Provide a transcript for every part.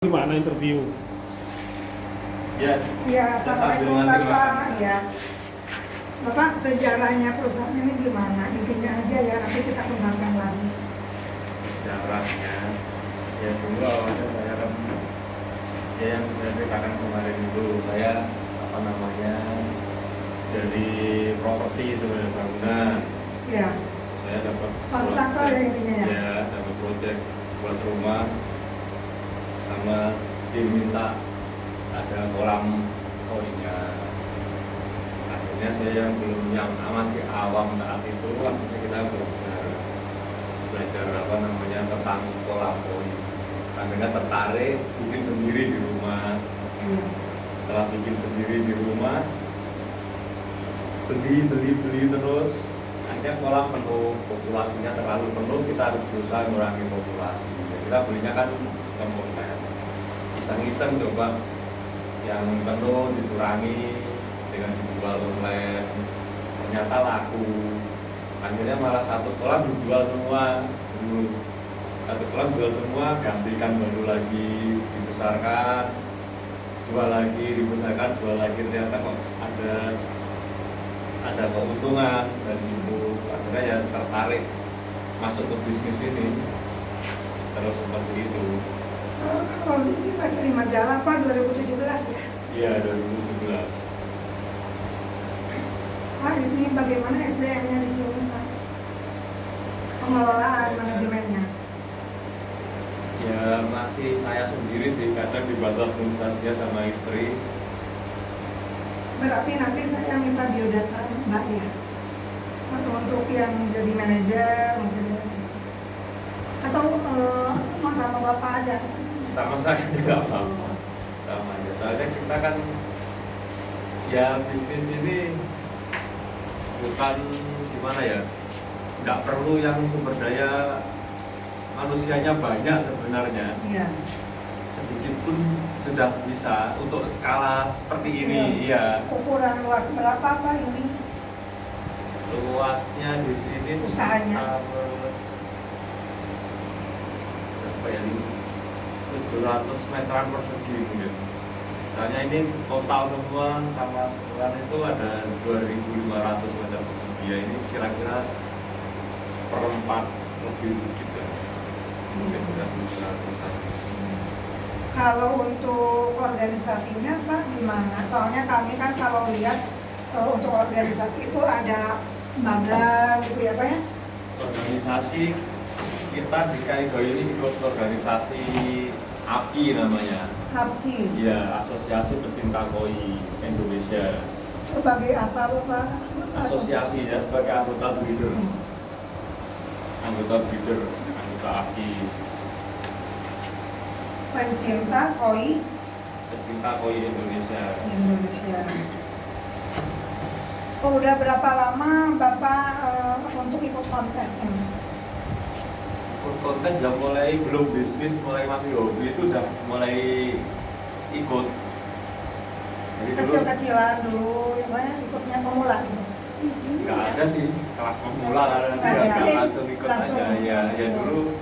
Gimana interview? Ya, Ya, assalamualaikum Bapak. Ya, Bapak sejarahnya perusahaan ini gimana? Intinya aja ya, nanti kita kembangkan lagi. jaraknya ya dulu awalnya saya kan ya yang saya ceritakan kemarin itu saya dari properti sebenarnya bangunan. Ya, Saya dapat kontraktor ya intinya ya. ya dapat proyek buat rumah sama diminta ada kolam volinya. Akhirnya saya yang belum masih awam saat itu, akhirnya kita belajar tentang kolam voli. Akhirnya tertarik bikin sendiri di rumah. Iya. Setelah bikin sendiri di rumah, beli terus. Akhirnya kolam penuh, populasinya terlalu penuh, kita harus berusaha mengurangi populasi. Ya, kita belinya kan sistem konten. Iseng-iseng coba yang penuh dikurangi dengan dijual online. Ternyata laku. Akhirnya malah satu kolam dijual semua dulu. Satu kolam jual semua, gantikan baru lagi, dibesarkan, jual lagi, dibesarkan, jual lagi. Ternyata kok ada keuntungan dari situ. Akhirnya ya tertarik masuk ke bisnis ini. Terus seperti itu. Kalau ini baca di majalah Pak 2017 ya. Iya, 2017. Pak, ini bagaimana SDM-nya di sini Pak? Pengelolaan manajemennya. Ya masih saya sendiri sih, kadang dibantu administrasinya sama istri. Berarti nanti saya minta biodata Mbak ya. Untuk yang jadi manajer mungkin ya. Atau sama Bapak aja. Sama saya juga apa-apa, sama aja. Soalnya kita kan ya bisnis ini bukan gimana ya, nggak perlu yang sumber daya manusianya banyak sebenarnya. Iya. Sedikit pun sudah bisa untuk skala seperti ini. Iya. Ukuran luas berapa Pak ini? Luasnya di sini Usahanya? Berapa ya, 700 meteran persegi mungkin. Misalnya ini total semua sama sekolah itu ada 2.500 meter persegi. Ya ini kira-kira seperempat lebih dikit ya. Mungkin udah 200-an. Kalau untuk organisasinya Pak gimana? Soalnya kami kan kalau lihat untuk organisasi itu ada bagan gitu ya Pak ya? Organisasi kita di Kaido ini ikut organisasi API namanya. API. Iya, Asosiasi Pecinta Koi Indonesia. Sebagai apa Bapak? Asosiasi ya, sebagai anggota breeder. Anggota API. Pencinta koi Pecinta Koi Indonesia. Oh, udah berapa lama Bapak untuk ikut kontes ini? Ikut kontes udah mulai, belum bisnis, mulai masih hobi itu udah mulai ikut. Jadi Kecil-kecilan dulu ya Pak ya? Ikutnya pemula gitu? nggak ada sih kelas pemula, Nggak ada. langsung ikut Langsung. aja. Ya dulu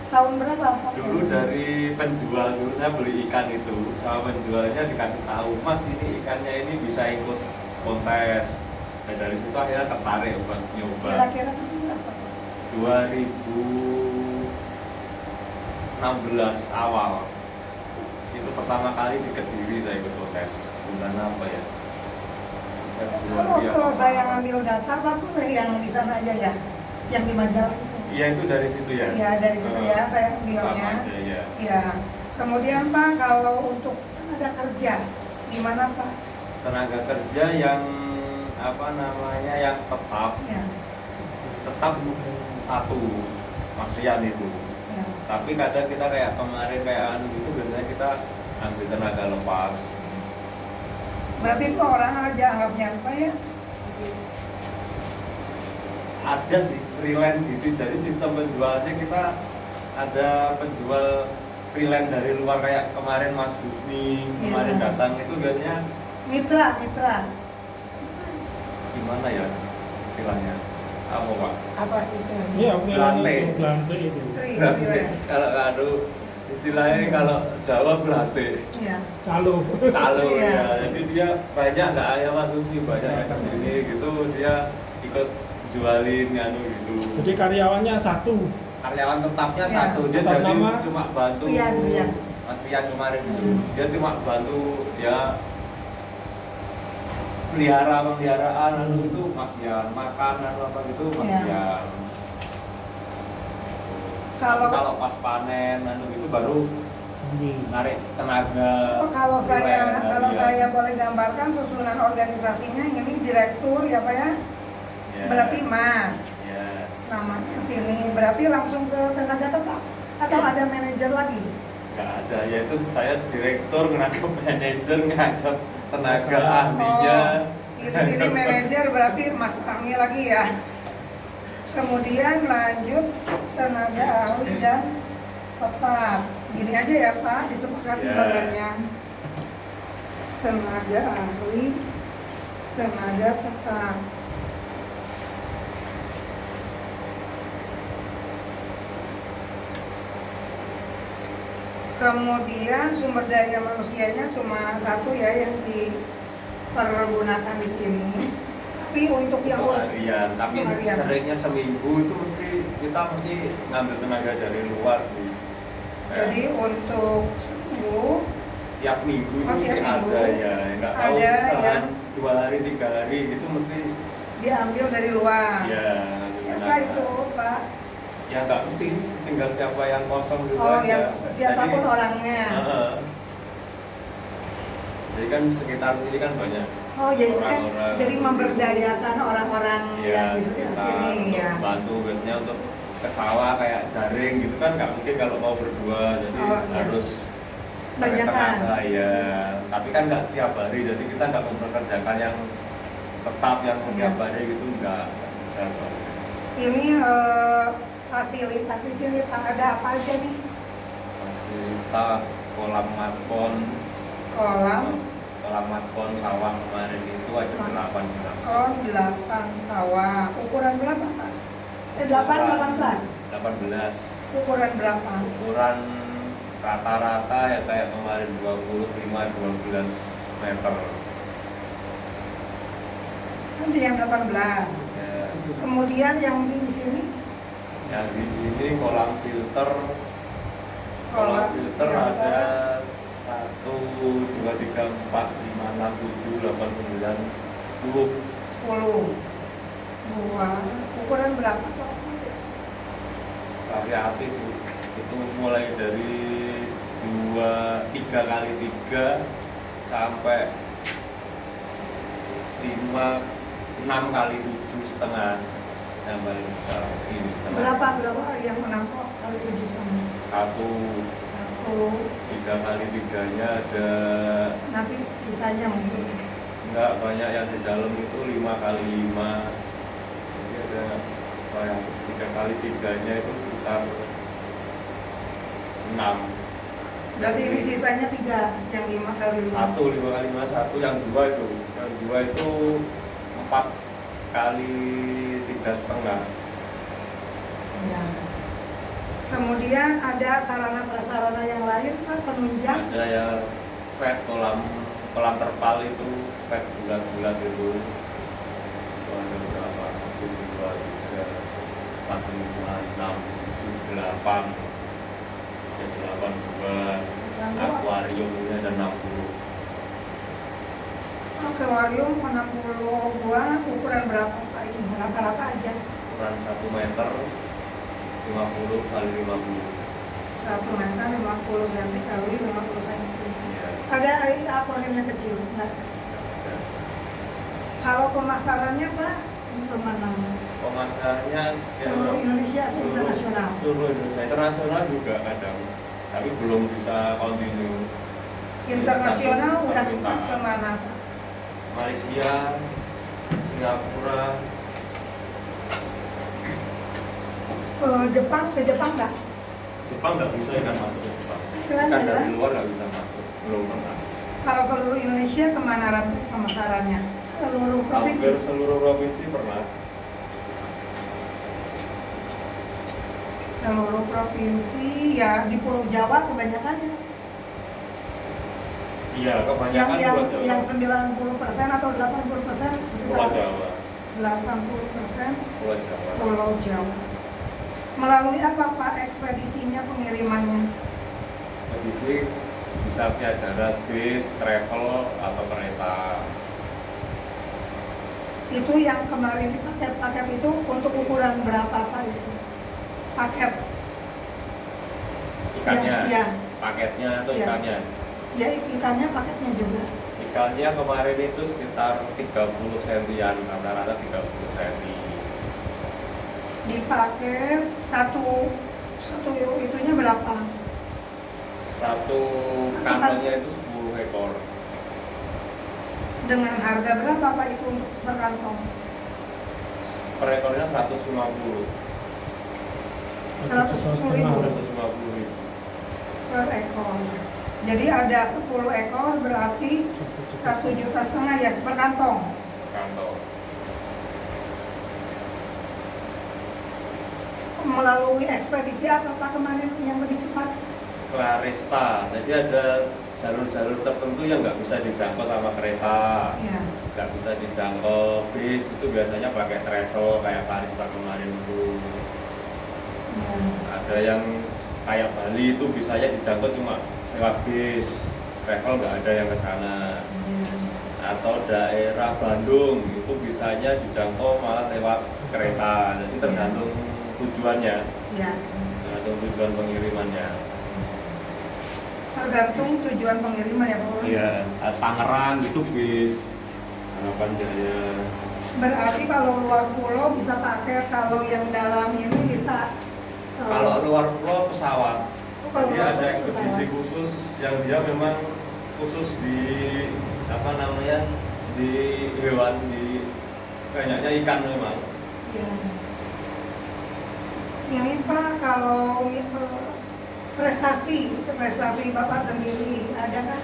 Tahun berapa Pak? Dulu dari penjual, dulu saya beli ikan itu sama penjualnya dikasih tahu, Mas ini ikannya ini bisa ikut kontes. Dan dari situ akhirnya tertarik buat nyoba. Kira-kira tahun berapa? 2016 awal itu pertama kali di Kediri saya ikut kontes. Bulan apa ya? Kalau saya ngambil data Pak tuh yang di sana aja ya? Yang di majalah itu? Iya, itu dari situ ya? Iya, dari situ ya saya ambilnya. Sama aja ya. Ya. Kemudian Pak, kalau untuk tenaga kerja, gimana Pak? Tenaga kerja yang yang Ya. tetap satu Mas Rian itu. Ya. Tapi kadang kita kayak kemarin gitu biasanya kita ambil tenaga lepas. Berarti itu orang aja anggapnya apa ya? Ada sih freelance gitu, jadi sistem penjualnya kita ada penjual freelance dari luar kayak kemarin Mas Husni kemarin Iya. datang itu biasanya Mitra. gimana ya istilahnya, apa Pak? Apa istilahnya? Iya, Belante. Belante itu. Freelance. Kalau istilahnya kalau Jawa belate Iya. Calo. calo Iya. ya, jadi dia banyak nggak ayam Mas Uki, banyak yang kesini gitu, dia ikut jualin anu gitu. Jadi karyawannya satu. Karyawan tetapnya Iya. satu, dia Atas jadi nama? cuma bantu Pian. Mas Pian kemarin itu, Hmm. dia cuma bantu ya peliharaan anu gitu Mas Pian, makan anu apa gitu Mas Iya. Pian. Kalau pas panen anu gitu baru narik tenaga. Oh, kalau Iya. saya boleh gambarkan susunan organisasinya ini direktur ya Pak ya. Iya. Berarti Mas Ya. namanya sini. Berarti langsung ke tenaga tetap atau ada manajer lagi? Nggak ada, yaitu saya direktur nganggap manajer nganggap tenaga ahlinya. Oh, di sini manajer berarti Mas Fahmi lagi ya. Kemudian lanjut tenaga ahli dan tetap. Gini aja ya Pak, disepakati Ya. bagiannya. Tenaga ahli, tenaga tetap. Kemudian sumber daya manusianya cuma satu ya yang dipergunakan di sini. Tapi untuk yang Untuk urus harian, tapi harian. seringnya seminggu itu kita mesti ngambil tenaga dari luar sih. Jadi untuk seminggu Tiap minggu itu Oh, mesti tiap minggu. ada ya, nggak tahu Ada misalkan yang- 2 hari 3 hari itu mesti diambil dari luar. ya. Siapa tenaga. itu Pak? Ya nggak mesti, tinggal siapa yang kosong gitu Oh, aja. yang siapapun Jadi, orangnya. Jadi kan sekitar sini kan banyak. Oh, jadi kan Orang-orang. jadi memberdayakan orang-orang yang di sekitar kita sini untuk ya. bantu biasanya untuk ke sawah kayak jaring gitu kan nggak mungkin kalau mau berdua, jadi Oh, iya. harus pakai Banyakan. tenaga, ya. Tapi kan nggak setiap hari, jadi kita nggak mempekerjakan yang tetap yang setiap Iya. hari gitu nggak bisa. Pak. Ini fasilitas di sini Pak ada apa aja nih? Fasilitas kolam matkon, Kolam, kolam matkon sawah kemarin itu ada 18. oh 8 sawah. Ukuran berapa Pak? 18. 18. Ukuran berapa? Ukuran rata-rata ya kayak kemarin 25-12 meter. Ini yang 18. Ya, Kemudian yang di sini yang di sini kolam filter Kolam filter filter. ada 1, 2, 3, 4, 5, 6, 7, 8, 9, 10. 10. Dua. Ukuran berapa Pak? Variatif itu mulai dari 3 kali 3 sampai 5, 6 kali 7,5 yang paling besar ini. Berapa yang 6 kali 7 sama? 1, 3 kali 3-nya ada Nanti sisanya mungkin. enggak banyak yang di dalam itu 5 kali 5. Jadi ada apa yang 3 kali 3-nya itu sekitar 6. Berarti ini sisanya 3 yang 5 kali 5. 5 kali 5, 1, yang 2 itu. Yang 2 itu 4 kali 3,5. Ya. Kemudian ada sarana prasarana yang lain Pak, penunjang. Ada ya fat kolam terpal itu, fat bulat-bulat itu. Itu ada berapa? 1, 2, 3, 4, 5, 6, 7, 8. Ada 82. Akuariumnya ada 60. Akuarium 60 buah, ukuran berapa Pak ini? Rata-rata aja. Ukuran 1 meter 50 kali 50. 1 meter 50 cm kali 50 cm. Ya, Ada akuarium yang kecil? Enggak. ada. Kalau pemasarannya Pak, ini kemana? Pemasarannya Seluruh Indonesia atau internasional? Seluruh Indonesia, internasional juga kadang, tapi belum bisa continue. Internasional udah Permintaan. kemana Pak? Malaysia, Singapura, Jepang, ke Jepang nggak? Jepang nggak bisa ikan masuk ke Jepang. Keren Ikan ya. dari luar nggak bisa masuk, belum pernah. Kalau seluruh Indonesia kemana rantai pemasarannya? Seluruh provinsi? Hampir seluruh provinsi pernah. seluruh provinsi ya di Pulau Jawa kebanyakannya. Iya, Yang kebanyakan yang Pulau Jawa. yang 90% atau 80% Pulau sekitar Jawa. 80% Pulau Jawa. Pulau Jawa. Melalui apa Pak ekspedisinya, pengirimannya? Kondisi bisa via darat, bis, travel, atau kereta. Itu yang kemarin paket-paket itu untuk ukuran berapa Pak itu? Paket Ikannya, ya, paketnya atau Iya. ikannya? ya ikannya paketnya juga. Ikannya kemarin itu sekitar 30 sentian, rata-rata 30 senti. Dipakai satu itunya berapa? Satu kantongnya itu 10 ekor. Dengan harga berapa Pak itu untuk per kantong? Per ekornya 150. 150.000 150.000. per ekor. Jadi ada 10 ekor berarti 1,5 juta ya per kantong. Kantong. Melalui ekspedisi apa Pak kemarin yang lebih cepat? Clarista. Jadi ada jalur-jalur tertentu yang nggak bisa dijangkau sama kereta, Ya. nggak bisa dijangkau bis, itu biasanya pakai travel kayak Clarista kemarin itu. Ya. Ada yang kayak Bali itu bisanya dijangkau cuma lewat bis, travel nggak ada yang ke sana. Ya. Atau daerah Bandung itu bisanya dijangkau malah lewat kereta. Jadi tergantung tujuannya, Ya. tergantung tujuan pengirimannya. Tergantung tujuan pengiriman ya Pak. Iya, Tangerang itu bis, Harapan Jaya. Berarti kalau luar pulau bisa pakai, kalau yang dalam ini bisa. Kalau luar pulau pesawat, Oh, kalau jadi luar ada pulau ekspedisi pesawat. khusus yang dia memang khusus di apa namanya di hewan, di banyaknya ikan memang. Ya. Ini Pak kalau prestasi Bapak sendiri adakah?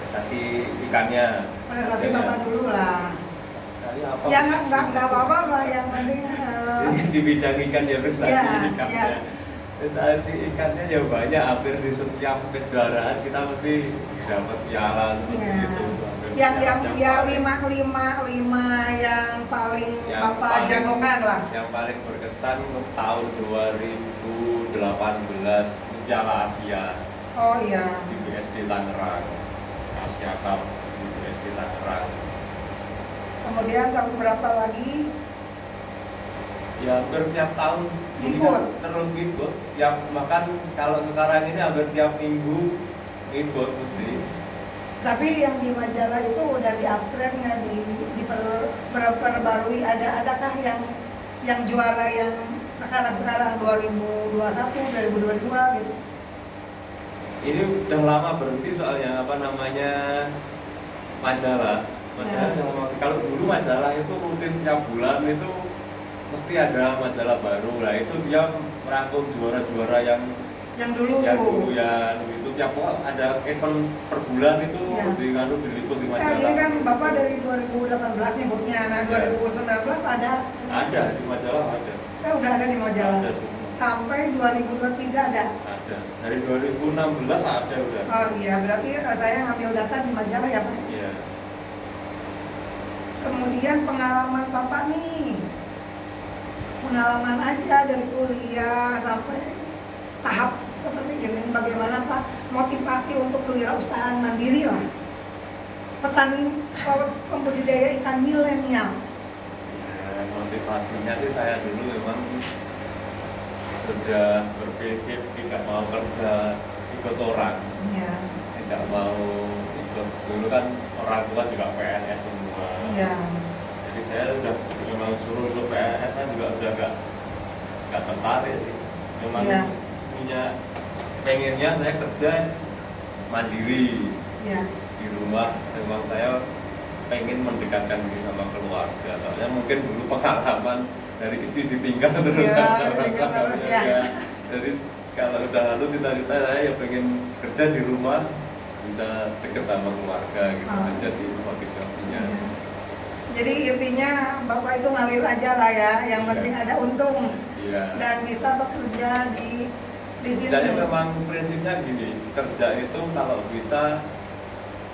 Prestasi ikannya. Prestasi hasilnya. Bapak dulu lah. Prestasi apa? Ya nggak apa-apa Pak, yang penting di bidang ikan ya prestasi Ya, ikannya. ya. Prestasi ikannya ya banyak, hampir di setiap kejuaraan kita mesti dapat piala seperti Ya. itu. Hampir yang setiap ya paling- lima yang paling Yang Bapak paling- jagokan lah. Yang paling berkesan untuk tahun 2018 itu Piala Asia Oh iya. di BSD Tangerang, Asia Cup di BSD Tangerang. Kemudian tahun berapa lagi? Ya hampir tiap tahun ini Ikut. kan terus ikut. Tiap makan kalau sekarang ini hampir tiap minggu ikut mesti. Tapi yang di majalah itu udah di-upgrade nggak, diperbarui? Adakah yang juara yang sekarang 2021, 2022 gitu? Ini udah lama berhenti soalnya apa namanya majalah. Majalah Ya. yang lama. Kalau dulu majalah itu rutin tiap bulan itu mesti ada majalah baru lah. Itu dia merangkum juara-juara yang Dulu. ya itu tiap ada event per bulan itu Ya. diliput di majalah. Ini kan Bapak dari 2018 nyebutnya, nah 2019 ada Di majalah ada. udah ada di majalah. Ada semua. Sampai 2023 ada. Ada. Dari 2016 ada udah. Oh iya, berarti saya ngambil data di majalah ya Pak. Iya. Kemudian pengalaman Bapak nih, pengalaman aja dari kuliah sampai tahap seperti ini, bagaimana Pak motivasi untuk kewirausahaan mandiri lah, petani pembudidaya ikan milenial. Ya, motivasinya sih saya dulu memang sudah berpikir tidak mau kerja ikut orang, Iya, tidak mau ikut, dulu kan orang tua juga PNS semua. iya, Jadi saya sudah memang suruh ikut PNS kan juga udah nggak tertarik sih. Memang Iya. punya pengennya saya kerja mandiri iya, di rumah. Memang saya pengen mendekatkan diri sama keluarga. Soalnya mungkin dulu pengalaman dari kecil ditinggal terus. Iya, ditinggal terus, ya. Jadi kalau udah lalu cita-cita saya ya pengen kerja di rumah, bisa dekat sama keluarga gitu Oh. aja sih motivasinya. iya. Jadi intinya Bapak itu ngalir aja lah ya, yang Iya. penting ada untung Iya. dan bisa bekerja di sini. Jadi memang prinsipnya gini, kerja itu kalau bisa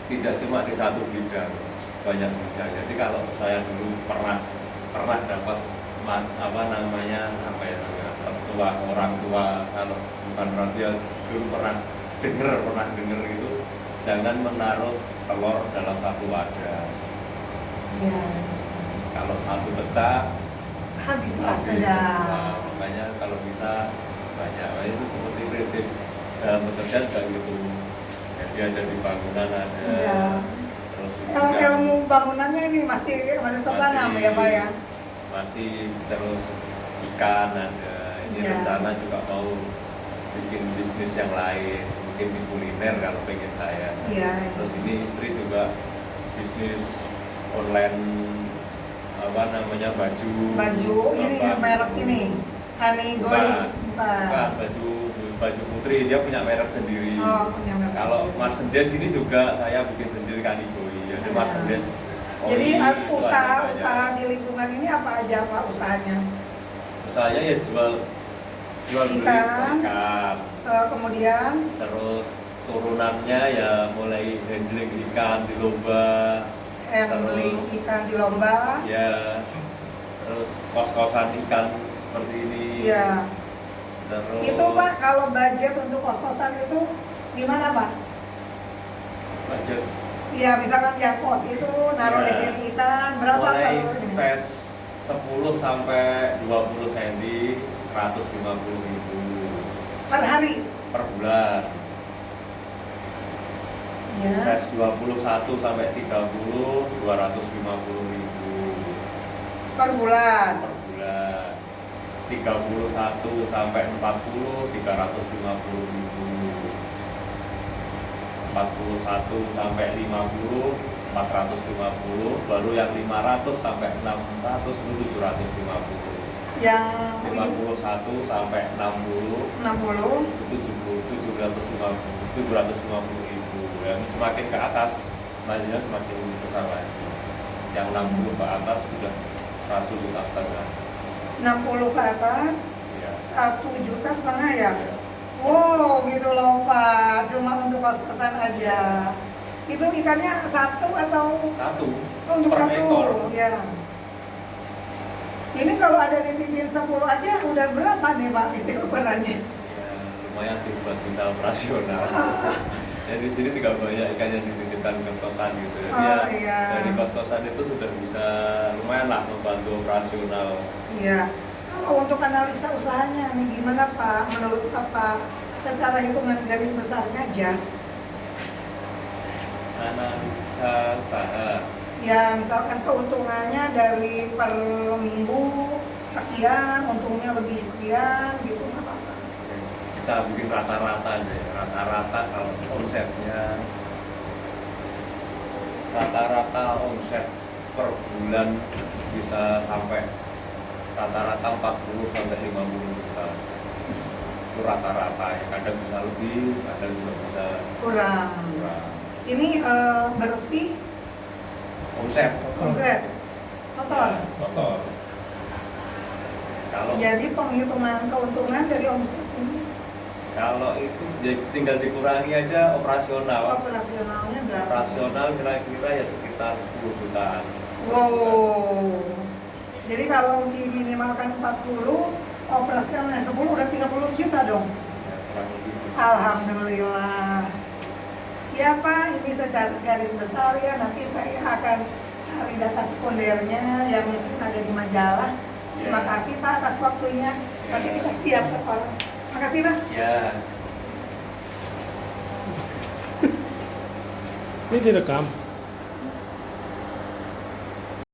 tidak cuma di satu bidang, banyak bidang. Jadi kalau saya dulu pernah dapat tua orang tua, kalau bukan orang tua dulu pernah dengar itu, jangan menaruh telur dalam satu wadah. Ya, Kalau satu pecah habislah habis sudah. semua. Makanya kalau bisa banyak. Nah, itu seperti prinsip dalam bekerja juga gitu. Jadi ada di bangunan ada. Iya. Terus Ilmu bangunannya ini masih tertanam ya Pak ya. Masih terus ikan ada. Ini Iya. rencana juga mau bikin bisnis yang lain, mungkin di kuliner kalau pengen saya. Iya. Terus ini istri juga bisnis online baju ini apa, merek ini Hanigoi. bukan baju putri, dia punya merek sendiri. Oh, punya merek Kalau sendiri. Mercedes ini juga saya bikin sendiri Hanigoi. Jadi Ah. Mercedes Jadi itu ada usaha banyak. di lingkungan ini apa aja Pak usahanya? Usahanya ya jual beli Ikan. ikan. Kemudian Terus turunannya ya mulai handling ikan di lomba. handling ikan di lomba. Ya, terus kos-kosan ikan seperti ini. Ya. Terus Itu Pak kalau budget untuk kos-kosan itu gimana Pak? budget Iya, misalkan yang kos itu naruh di Ya. sini ikan berapa mulai kalau ini? size 10 sampai 20 cm 150.000 Per hari? per bulan. Ya. Size 21 sampai 30 250.000 Per bulan. per bulan. 31 sampai 40 350.000. 41 sampai 50 450, baru yang 500 sampai 600 itu 750. Yang 51 sampai 60 60 itu 750.000. Dan semakin ke atas marginnya semakin besar lagi. Yang 60 ke atas sudah 1,5 juta. 60 ke atas Ya. 1,5 juta ya? Ya. Wow, gitu loh Pak. Cuma untuk kos-kosan aja. Itu ikannya satu atau Satu. oh, untuk Per satu? ekor. Ya. Ini kalau ada nitipin 10 aja udah berapa nih Pak itu ukurannya? Ya, lumayan sih buat bisa operasional. Ya di sini juga banyak ikan yang dititipkan ke kos-kosan gitu. Jadi Oh, ya, iya. dari kos-kosan itu sudah bisa lumayan lah membantu operasional. Iya. Kalau untuk analisa usahanya nih gimana Pak? Menurut Bapak secara hitungan garis besarnya aja? Analisa usaha. Ya misalkan keuntungannya dari per minggu sekian, untungnya lebih sekian gitu nggak apa-apa. Kita bikin rata-rata aja ya. Rata-rata kalau omsetnya rata-rata omset per bulan bisa sampai rata-rata 40 sampai 50 juta. Itu rata-rata ya. Kadang bisa lebih, kadang juga bisa Kurang. kurang. Ini bersih Omset. omset total. Ya, Kotor. Kalau Jadi penghitungan keuntungan dari omset ini kalau itu ya tinggal dikurangi aja operasional. operasionalnya berapa? Operasional kira-kira ya sekitar 10 jutaan. Wow. Jadi kalau diminimalkan 40, operasionalnya 10 udah 30 juta dong. Ya, kurang lebih sih. Alhamdulillah. Ya Pak, ini secara garis besar ya, nanti saya akan cari data sekundernya yang mungkin ada di majalah. Terima Ya. kasih Pak atas waktunya. Nanti Ya. kita siap ke Pak. Terima kasih Pak. Ya. Ini direkam.